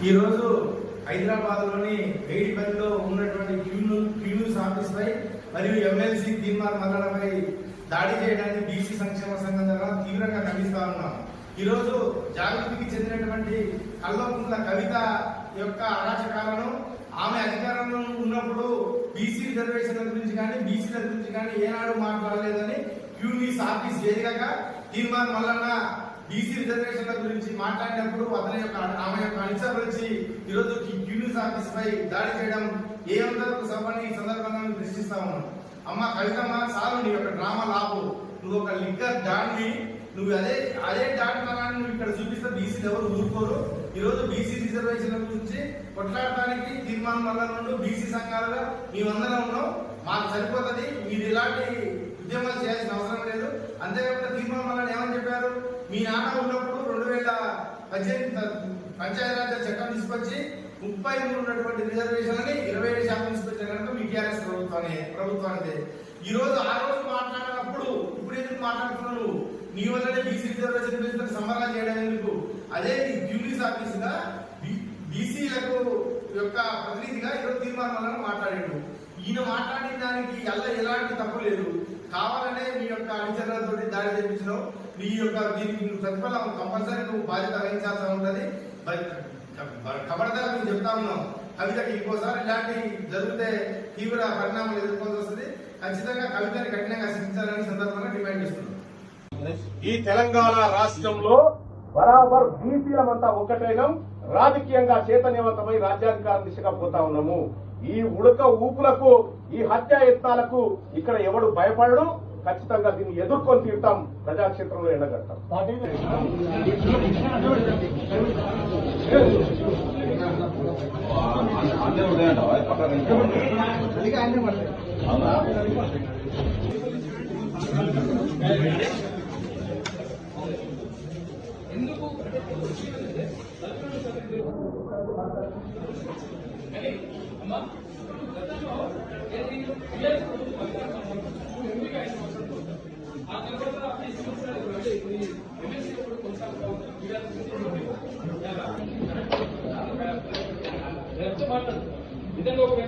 ఈరోజు హైదరాబాద్లోని వేడిపల్లిలో ఉన్నటువంటి క్యూన్యూస్ ఆఫీస్పై మరియు ఎమ్మెల్సీ తీర్మార్ మల్లడపై దాడి చేయడాన్ని బీసీ సంక్షేమ సంఘం ద్వారా తీవ్రంగా ఖండిస్తా ఉన్నాం. ఈరోజు జాగృతికి చెందినటువంటి కల్వకుంట్ల కవిత యొక్క అరాచకాలను ఆమె అధికారంలో ఉన్నప్పుడు బీసీ రిజర్వేషన్ల గురించి కానీ బీసీల గురించి కానీ ఏనాడు మాట్లాడలేదని క్యూన్యూస్ ఆఫీస్ వేదికగా తీర్మార్ మల్లన్న బీసీ రిజర్వేషన్ల గురించి మాట్లాడినప్పుడు ఆమె యొక్క అనుసరించి ఈరోజు క్యూన్యూస్ ఆఫీస్ పై దాడి చేయడం ఏ అందరూ సభని ఈ సందర్భంగా ప్రశ్నిస్తా ఉన్నాం. అమ్మ కవితమ్మ చాలు, నీ యొక్క డ్రామా లాపు. నువ్వు ఒక లిక్కర్ డాన్ని నువ్వు అదే డాక్టరాన్ని నువ్వు ఇక్కడ చూపిస్తే బీసీలు ఎవరు ఊరుకోరు. ఈరోజు బీసీ రిజర్వేషన్ల గురించి కొట్లాడటానికి తీర్మానం వల్ల నుండి బీసీ సంఘాలుగా మేమందరం ఉన్నాం. మాకు సరిపోతుంది, మీరు ఇలాంటి ఉద్యమాలు చేయాల్సిన అవసరం లేదు. అంతేకాకుండా తీర్మానం వల్ల ఏమని చెప్పారు, మీ నాన్న ఉన్నప్పుడు 2018 పంచాయతీరాజ్ చట్టం తీసుకొచ్చి 33 ఉన్నటువంటి రిజర్వేషన్లని 27% తీసుకొచ్చిన కనుక మీ టీఆర్ఎస్ ప్రభుత్వానికి. ఈ రోజు ఆ రోజు మాట్లాడినప్పుడు ఇప్పుడు ఎందుకు మాట్లాడుతున్నావు? నీ వల్లనే బీసీ రిజర్వేషన్ గురించి సంబరాలు చేయడం ఎందుకు? అదే క్యూన్యూస్ ఆఫీస్ గా బీసీలకు యొక్క ప్రతినిధిగా ఈరోజు తీర్మానం మాట్లాడాడు. ఈయన మాట్లాడిన దానికి ఎలాంటి తప్పు లేదు. కావాలనే మీ యొక్క అనుచరులతో దాడి చేయించడం, నీ యొక్క దీనికి ప్రతిఫలం కంపల్సరీ నువ్వు బాధ్యత వహించాల్సి ఉంటుంది. ఖబర్దార్ మేము చెప్తా ఉన్నాం, కవితకి ఇంకోసారి ఇలాంటి జరిగితే తీవ్ర పరిణామాలు ఎదుర్కోవాల్సి వస్తుంది. ఖచ్చితంగా కవితని కఠినంగా శిక్షించాలని సందర్భంగా డిమాండ్ చేస్తున్నాం. ఈ తెలంగాణ రాష్ట్రంలో బరాబర్ బీసీలమంతా ఒక్కటైనం, రాజకీయంగా చైతన్యవంతమై రాజ్యాధికారం దిశగా పోతా ఉన్నాము. ఈ ఉడక ఊపులకు, ఈ హత్యాయత్నాలకు ఇక్కడ ఎవడు భయపడడు. ఖచ్చితంగా దీన్ని ఎదుర్కొని తీరుతాం, ప్రజాక్షేత్రంలో ఎండగడతాం. విధంగా ఒక